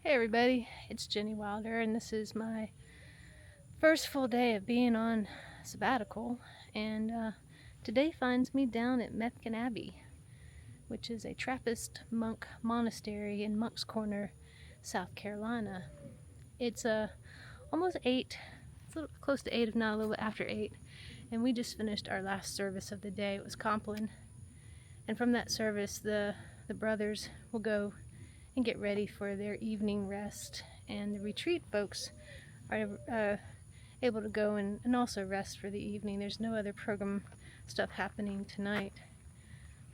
Hey everybody, it's Jenny Wilder, and this is my first full day of being on sabbatical. And today finds me down at Mepkin Abbey, which is a Trappist monk monastery in Moncks Corner, South Carolina. It's almost 8, it's a little close to 8, if not a little bit after 8, and we just finished our last service of the day. It was Compline, and from that service the brothers will go and get ready for their evening rest, and the retreat folks are able to go and also rest for the evening. There's no other program stuff happening tonight,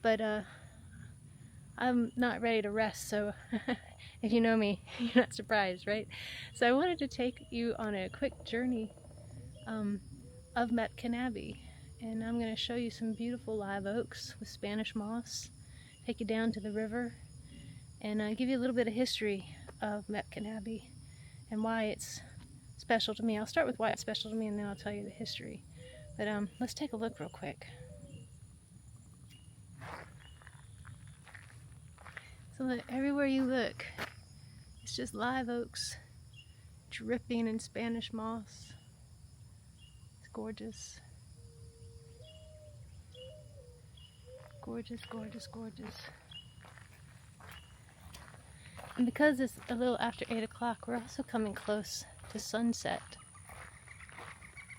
but I'm not ready to rest, so if you know me, you're not surprised, right? So I wanted to take you on a quick journey of Mepkin Abbey, and I'm going to show you some beautiful live oaks with Spanish moss, take you down to the river, and give you a little bit of history of Mepkin Abbey and why it's special to me. I'll start with why it's special to me, and then I'll tell you the history. But let's take a look real quick. So look, everywhere you look, it's just live oaks dripping in Spanish moss. It's gorgeous. Gorgeous, gorgeous, gorgeous. And because it's a little after 8 o'clock, we're also coming close to sunset.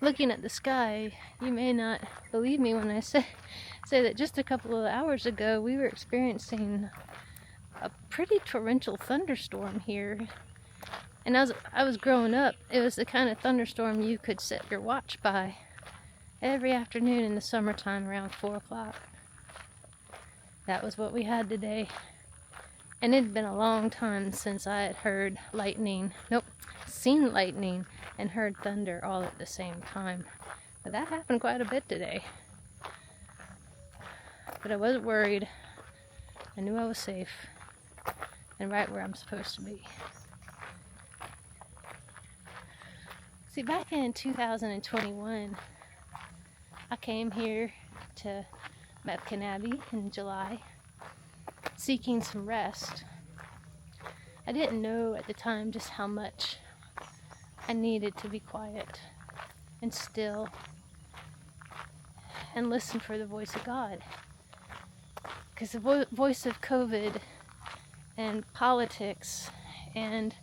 Looking at the sky, you may not believe me when I say that just a couple of hours ago we were experiencing a pretty torrential thunderstorm here. And as I was growing up, it was the kind of thunderstorm you could set your watch by every afternoon in the summertime around 4 o'clock. That was what we had today. And it had been a long time since I had heard lightning, seen lightning and heard thunder all at the same time. But that happened quite a bit today. But I wasn't worried. I knew I was safe and right where I'm supposed to be. See, back in 2021, I came here to Mepkin Abbey in July, seeking some rest. I didn't know at the time just how much I needed to be quiet and still and listen for the voice of God. Because the voice of COVID and politics and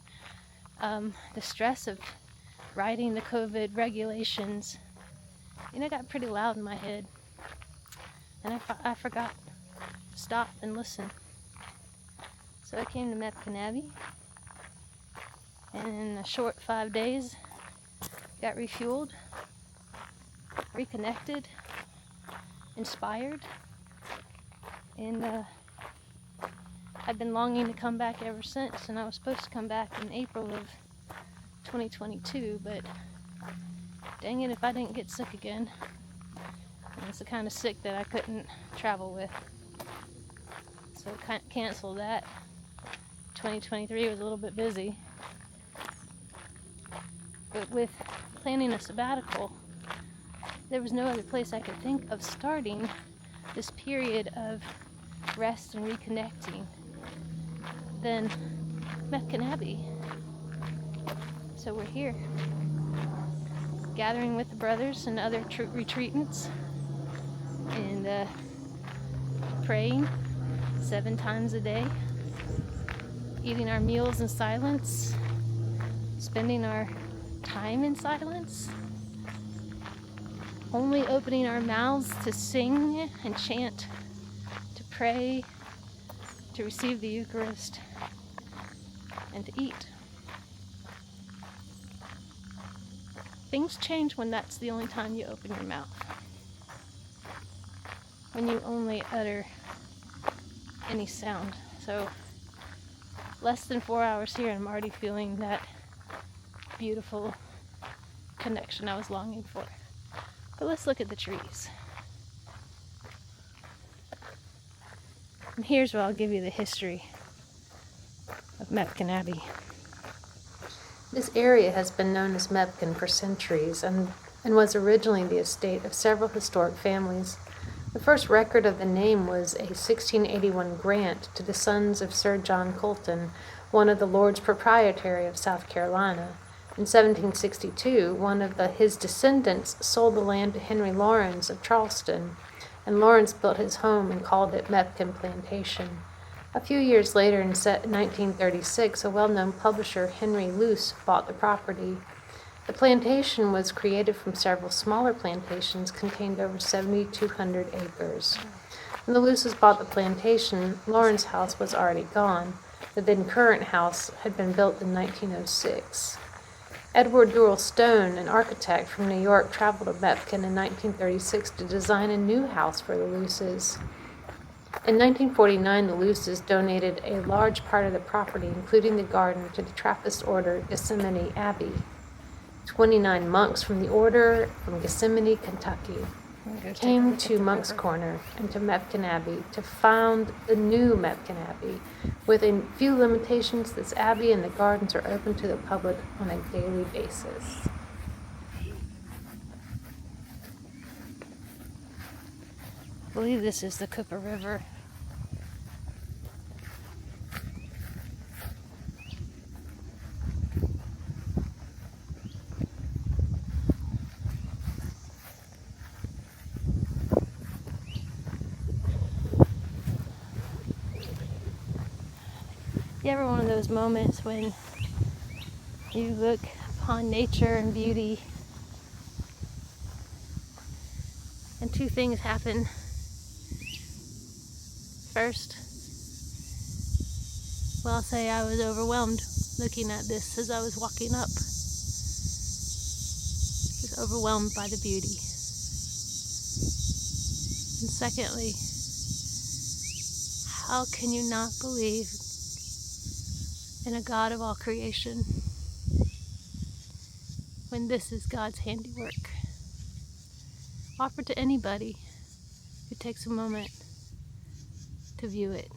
the stress of writing the COVID regulations, got pretty loud in my head. And I forgot to stop and listen. So I came to Mepkin Abbey, and in a short 5 days, got refueled, reconnected, inspired, and I've been longing to come back ever since. And I was supposed to come back in April of 2022, but dang it if I didn't get sick again. And it's the kind of sick that I couldn't travel with. So canceled that. 2023 was a little bit busy. But with planning a sabbatical, there was no other place I could think of starting this period of rest and reconnecting than Mepkin Abbey. So we're here, gathering with the brothers and other retreatants, and praying 7 times a day, eating our meals in silence, spending our time in silence, only opening our mouths to sing and chant, to pray, to receive the Eucharist, and to eat. Things change when that's the only time you open your mouth. When you only utter any sound. So less than 4 hours here, I'm already feeling that beautiful connection I was longing for. But let's look at the trees. And here's where I'll give you the history of Mepkin Abbey. This area has been known as Mepkin for centuries and was originally the estate of several historic families. The first record of the name was a 1681 grant to the sons of Sir John Colton, one of the Lords Proprietary of South Carolina. In 1762, one of his descendants sold the land to Henry Lawrence of Charleston, and Lawrence built his home and called it Mepkin Plantation. A few years later, in 1936, a well-known publisher, Henry Luce, bought the property. The plantation was created from several smaller plantations, contained over 7,200 acres. When the Luces bought the plantation, Lawrence's house was already gone. The then current house had been built in 1906. Edward Durrell Stone, an architect from New York, traveled to Mepkin in 1936 to design a new house for the Luces. In 1949, the Luces donated a large part of the property, including the garden, to the Trappist order Gethsemane Abbey. 29 monks from the order from Gethsemane, Kentucky, came to Monk's Corner and to Mepkin Abbey to found the new Mepkin Abbey. With a few limitations, this abbey and the gardens are open to the public on a daily basis. I believe this is the Cooper River. You ever one of those moments when you look upon nature and beauty and two things happen? First, well, I'll say I was overwhelmed looking at this as I was walking up. Just overwhelmed by the beauty. And secondly, how can you not believe in a God of all creation when this is God's handiwork? Offer to anybody who takes a moment to view it.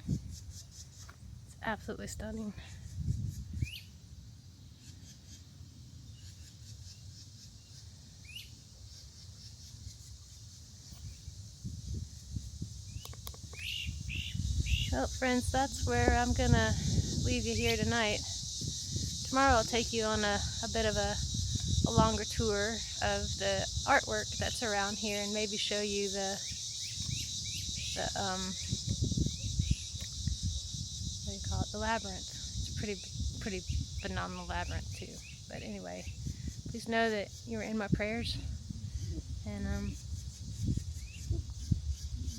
It's absolutely stunning. Well, friends, that's where I'm gonna leave you here tonight. Tomorrow I'll take you on a bit of a longer tour of the artwork that's around here and maybe show you the what do you call it, the labyrinth. It's a pretty phenomenal labyrinth too. But anyway, please know that you were in my prayers, and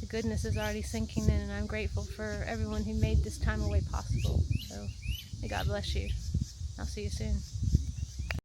the goodness is already sinking in, and I'm grateful for everyone who made this time away possible. So may God bless you. I'll see you soon.